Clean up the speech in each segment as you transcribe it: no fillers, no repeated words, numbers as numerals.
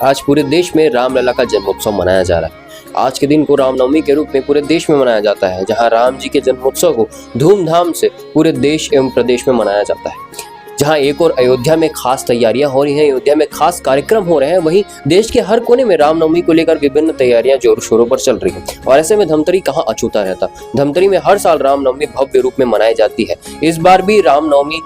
आज पूरे देश में रामलला का जन्मोत्सव मनाया जा रहा है। आज के दिन को रामनवमी के रूप में पूरे देश में मनाया जाता है, जहां राम जी के जन्मोत्सव को धूमधाम से पूरे देश एवं प्रदेश में मनाया जाता है। जहां एक और अयोध्या में खास तैयारियां हो रही हैं, अयोध्या में खास कार्यक्रम हो रहे हैं, वहीं देश के हर कोने में रामनवमी को लेकर विभिन्न तैयारियां जोरों शोरों पर चल रही हैं। और ऐसे में धमतरी कहां अछूता रहता। धमतरी में हर साल रामनवमी भव्य रूप में मनाई जाती है। इस बार भी रामनवमी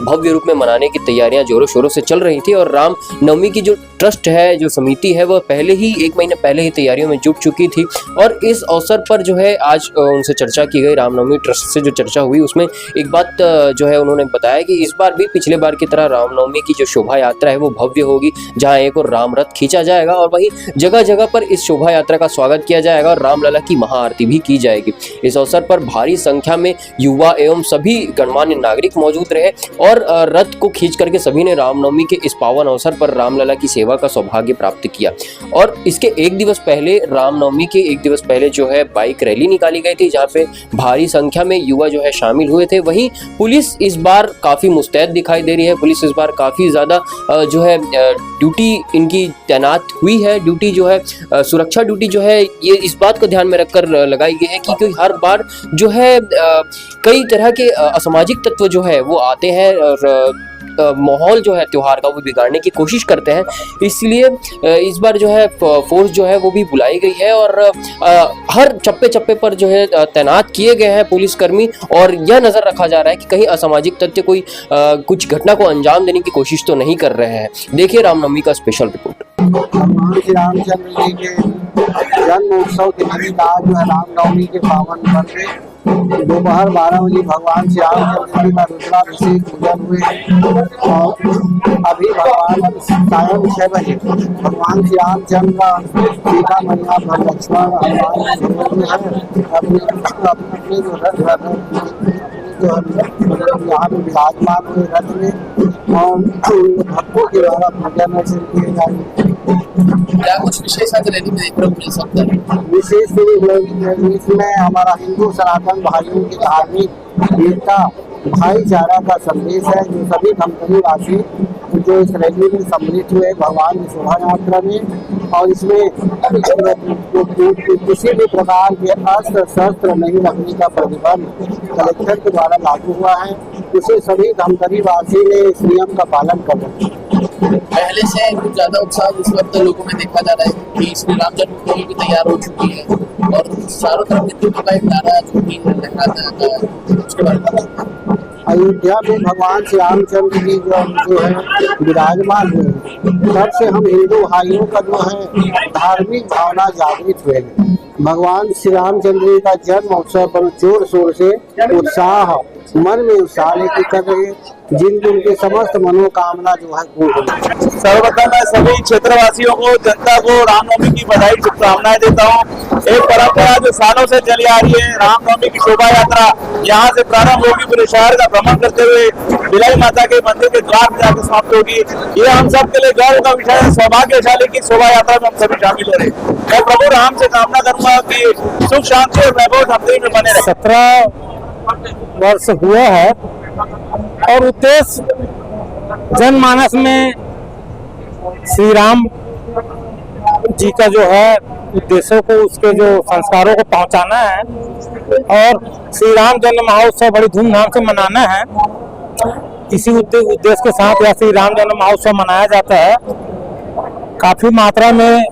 भव्य रूप में मनाने की तैयारियां जोरों शोरों से चल रही थी और रामनवमी की जो ट्रस्ट है, जो समिति है, वह पहले ही 1 महीने पहले ही तैयारियों में जुट चुकी थी। और इस अवसर पर जो है आज उनसे चर्चा की गई, रामनवमी ट्रस्ट से जो चर्चा हुई उसमें एक बात जो है उन्होंने बताया कि इस बार भी पिछले बार की तरह रामनवमी की जो शोभा यात्रा है वो भव्य होगी, जहां एक और राम रथ खींचा जाएगा और वहीं जगह जगह पर इस शोभा यात्रा का स्वागत किया जाएगा और रामलला की महाआरती भी की जाएगी। इस अवसर पर भारी संख्या में युवा एवं सभी गणमान्य नागरिक मौजूद रहे और रथ को खींच करके सभी ने रामनवमी के इस पावन अवसर पर रामलला की सेवा का सौभाग्य प्राप्त किया। और इसके एक दिवस पहले, रामनवमी के एक दिवस पहले जो है बाइक रैली निकाली गई थी, जहाँ पे भारी संख्या में युवा जो है शामिल हुए थे। वहीं पुलिस इस बार काफी मुस्तैद दिखाई दे रही है। पुलिस इस बार काफी ज्यादा जो है ड्यूटी इनकी तैनात हुई है। ड्यूटी जो है सुरक्षा ड्यूटी जो है ये इस बात को ध्यान में रखकर लगाई गई है कि हर बार जो है कई तरह के असामाजिक तत्व जो है वो आते हैं और माहौल जो है त्योहार का वो बिगाड़ने की कोशिश करते हैं। इसलिए इस बार जो है फोर्स जो है वो भी बुलाई गई है और हर चप्पे चप्पे पर जो है तैनात किए गए हैं पुलिसकर्मी। और यह नज़र रखा जा रहा है कि कहीं असामाजिक तत्व कोई कुछ घटना को अंजाम देने की कोशिश तो नहीं कर रहे हैं। देखिए रामनवमी का स्पेशल रिपोर्ट। भगवान श्री रामचंद्र जी के जन्म उत्सव के निमित्त आज जो है रामनवमी के पावन पर्व में दोपहर 12 बजे भगवान श्री रामचंद्र जी का रुद्राभिषेक पूजन हुए और अभी भगवान सायं 6 बजे भगवान श्री रामचंद्र, सीता मैया, लक्ष्मण, हनुमान अपने जो रथ यहाँ पे विराजमान हुए रथ में और भक्तों के द्वारा पूजन अर्चन किए जाएंगे। क्या कुछ विशेष आज रैली में देखने को मिल सकता है? विशेष इसमें हमारा हिंदू सनातन भाइयों की धार्मिक एकता, भाईचारा का संदेश है, जो सभी धमतरी वासी जो इस रैली में सम्मिलित हुए भगवान की शोभा यात्रा में। और इसमें किसी भी प्रकार के अस्त्र शस्त्र नहीं रखने का प्रतिबंध कलेक्टर के द्वारा लागू हुआ है। इसे सभी धमतरी वासी ने इस नियम का पालन कर रहे हैं। पहले से कुछ ज्यादा उत्साह इस वक्त लोगों में देखा जा रहा है कि श्री राम जन्मभूमि भी तैयार हो चुकी है और चारों तरफ हिंदुत्व का एक नारा जो कि लहराता है, उसके बारे में अयोध्या में भगवान श्री रामचंद्र जी जो है विराजमान हुए, तब से हम हिंदू भाइयों का जो है धार्मिक भावना जागृत हुए हैं। भगवान श्री रामचंद्र जी का जन्म अवसर पर जोर शोर से उत्साह, मन में उत्साह लेकर कर रहे, जिनकी उनकी समस्त मनोकामना जो है पूर्ण हो। सर्वप्रथम मैं सभी क्षेत्रवासियों को, जनता को रामनवमी की बधाई शुभकामनाएं देता हूँ। एक परंपरा जो सालों से चली आ रही है, रामनवमी की शोभा यात्रा यहाँ से प्रारंभ होगी, पूरे शहर का भ्रमण करते हुए बिलाई माता के मंदिर के द्वार पर जाकर समाप्त होगी। ये हम सब के लिए गर्व का विषय है। सौभाग्यशाली की शोभा यात्रा में हम सभी शामिल हो रहे हैं। मैं प्रभु राम से कामना करूंगा कि सुख शांति और वैभव धमतरी में बने रहे। 17 वर्ष हुए हैं और उद्देश्य जनमानस में श्री राम जी का जो है उद्देश्यों को, उसके जो संस्कारों को पहुंचाना है और श्री राम जन्म महोत्सव बड़ी धूमधाम से मनाना है। इसी उद्देश्य के साथ यह श्री राम जन्म महोत्सव मनाया जाता है। काफी मात्रा में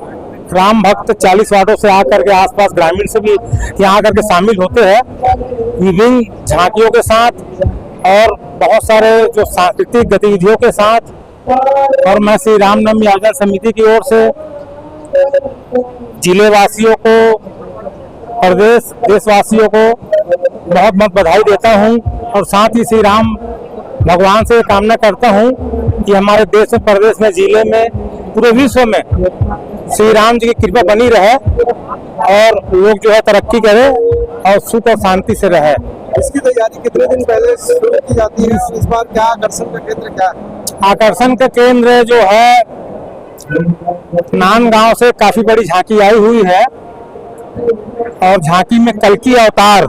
राम भक्त 40 वार्डों से आकर के आसपास ग्रामीण से भी यहाँ आकर के शामिल होते हैं, विभिन्न झांकियों के साथ और बहुत सारे जो सांस्कृतिक गतिविधियों के साथ। और मैं श्री रामनवमी आयोजन समिति की ओर से जिले वासियों को, प्रदेश देशवासियों को बहुत बहुत बधाई देता हूँ और साथ ही श्री राम भगवान से कामना करता हूँ कि हमारे देश में, प्रदेश में, जिले में, पूरे विश्व में श्री राम जी की कृपा बनी रहे और लोग जो है तरक्की करे और सुख और शांति से रहे। इसकी तैयारी कितने दिन पहले शुरू की जाती है? इस बार क्या आकर्षण का केंद्र क्या है? आकर्षण का केंद्र जो है नांदगांव से काफी बड़ी झांकी आई हुई है और झांकी में कल्कि अवतार,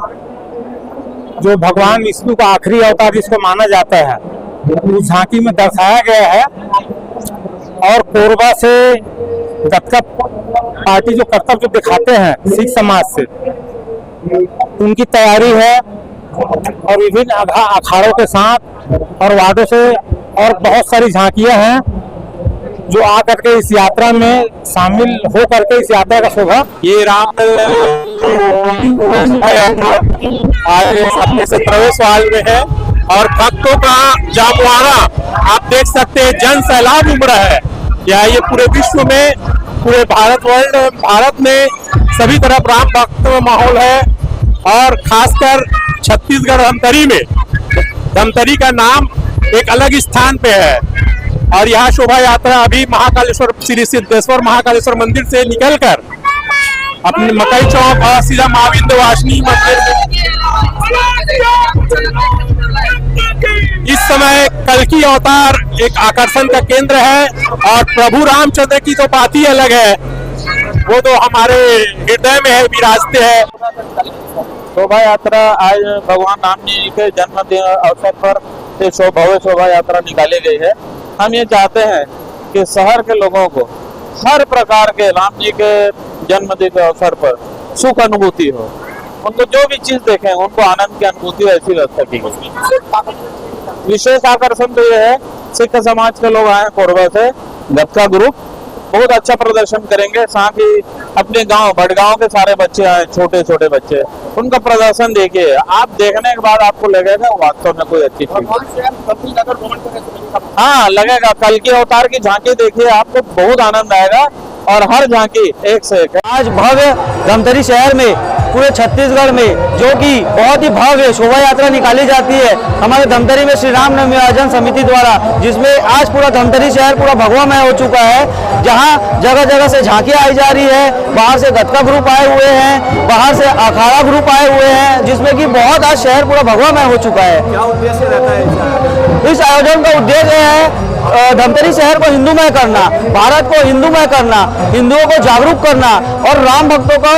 जो भगवान विष्णु का आखिरी अवतार जिसको माना जाता है, उस झांकी में दर्शाया गया है। और कोरबा से गतका पार्टी जो कर्तव्य जो दिखाते हैं सिख समाज से, उनकी तैयारी है और विभिन्न अखाड़ों के साथ और वार्डों से और बहुत सारी झांकियां हैं जो आकर के इस यात्रा में शामिल हो करके इस यात्रा का शोभा। ये राम आज अपने से प्रवेश वाल में है और भक्तों का जमावड़ा आप देख सकते हैं, जन सैलाब उमड़ा है। ये पूरे विश्व में, पूरे भारत में सभी तरफ राम भक्त माहौल है और खासकर छत्तीसगढ़ धमतरी में, धमतरी का नाम एक अलग स्थान पे है। और यहाँ शोभा यात्रा अभी महाकालेश्वर, श्री सिद्धेश्वर महाकालेश्वर मंदिर से निकलकर अपने मकई चौक और सीधा माँ विंध्यवासिनी मंदिर में इस समय कल्कि अवतार एक आकर्षण का केंद्र है। और प्रभु रामचंद्र की तो बात ही अलग है, वो तो हमारे हृदय में है, विराजते हैं। शोभा यात्रा आज भगवान राम जी के जन्मदिन अवसर पर भव्य शोभा यात्रा निकाली गई है। हम ये चाहते हैं कि शहर के लोगों को हर प्रकार के राम जी के जन्मदिन के अवसर पर सुख अनुभूति हो, उनको जो भी चीज देखें उनको आनंद की अनुभूति ऐसी व्यवस्था की गई। विशेष आकर्षण तो ये है, सिख समाज के लोग आए कोरबा से, गतका ग्रुप बहुत अच्छा प्रदर्शन करेंगे। साथ ही अपने गांव भटगांव के सारे बच्चे आए, छोटे छोटे बच्चे, उनका प्रदर्शन देखिए। आप देखने के बाद आपको लगेगा वास्तव में कोई अच्छी चीज। हाँ लगेगा, कल के अवतार की झांकी देखिए, आपको बहुत आनंद आएगा और हर झांकी एक से एक। आज भव्य धमतरी शहर में, पूरे छत्तीसगढ़ में जो कि बहुत ही भव्य शोभा यात्रा निकाली जाती है हमारे धमतरी में श्री राम नवमी आयोजन समिति द्वारा, जिसमें आज पूरा धमतरी शहर पूरा भगवामय हो चुका है। जहां जगह जगह से झांकियां आई जा रही है, बाहर से गतका ग्रुप आए हुए हैं, बाहर से अखाड़ा ग्रुप आए हुए हैं, जिसमें कि बहुत आज शहर पूरा भगवामय हो चुका है। क्या उद्देश्य रहता है इस आयोजन का उद्देश्य है धमतरी शहर को हिंदूमय करना, भारत को हिंदूमय करना, हिंदुओं को जागरूक करना और राम भक्तों का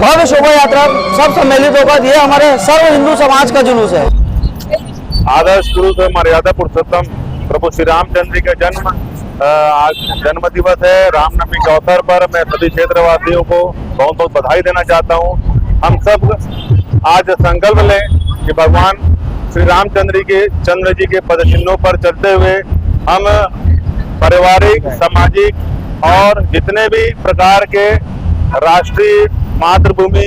भव्य शोभा यात्रा सब सम्मिलित होकर ये हमारे सर्व हिंदू समाज का जुलूस है। आदर्श पुरुष मर्यादा पुरुषोत्तम प्रभु श्री रामचंद्र के आज जन्म दिवस है। रामनवमी के अवसर पर मैं सभी क्षेत्रवासियों को बहुत बहुत बधाई देना चाहता हूँ। हम सब आज संकल्प लें कि भगवान श्री रामचंद्र जी के पद चिन्हों पर चलते हुए हम पारिवारिक, सामाजिक और जितने भी प्रकार के राष्ट्रीय, मातृभूमि,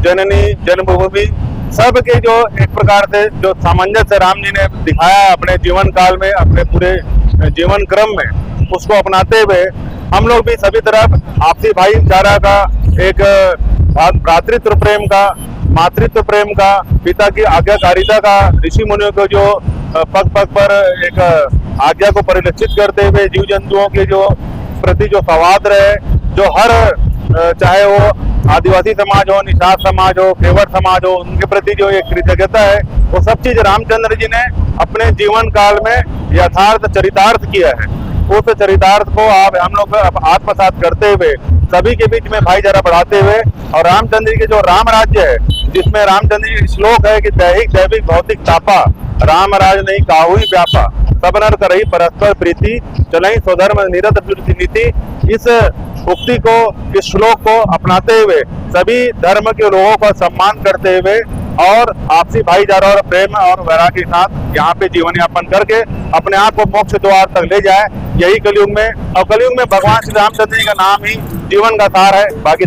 जननी, जन्मभूमि, सब के जो एक प्रकार से जो सामंजस्य राम जी ने दिखाया अपने जीवन काल में, अपने पूरे जीवन क्रम में, उसको अपनाते हुए हम लोग भी सभी तरफ आपसी भाईचारा का, एक भ्रातृत्व प्रेम का, मातृत्व प्रेम का, पिता की आज्ञाकारिता का, ऋषि मुनियों को जो पग पग पर एक आज्ञा को परिलक्षित करते हुए जीव जंतुओं के जो प्रति जो संवाद रहे, जो हर चाहे वो आदिवासी समाज हो, निषाद समाज हो, केवट समाज हो, उनके प्रति जो एक कृतज्ञता है, वो सब चीज रामचंद्र जी ने अपने जीवन काल में यथार्थ चरितार्थ किया है। उस चरितार्थ को आप हम लोग आत्मसात करते हुए सभी के बीच में भाईचारा बढ़ाते हुए, और रामचंद्र के जो राम राज्य है, जिसमें रामचंद्र जी श्लोक है कि दैहिक दैविक भौतिक तापा, राम राज नहीं काहू ही व्यापा, सब नर करही परस्पर प्रीति, चलही स्वधर्म निरत नीति। इस उक्ति को, इस श्लोक को अपनाते हुए सभी धर्म के लोगों का सम्मान करते हुए और आपसी भाईचारा और प्रेम और वैराग्य के साथ यहाँ पे जीवन यापन करके अपने आप को मोक्ष द्वार तक ले जाए, यही कलयुग में। और कलयुग में भगवान श्री रामचंद्र जी का नाम ही जीवन का सार है। बाकी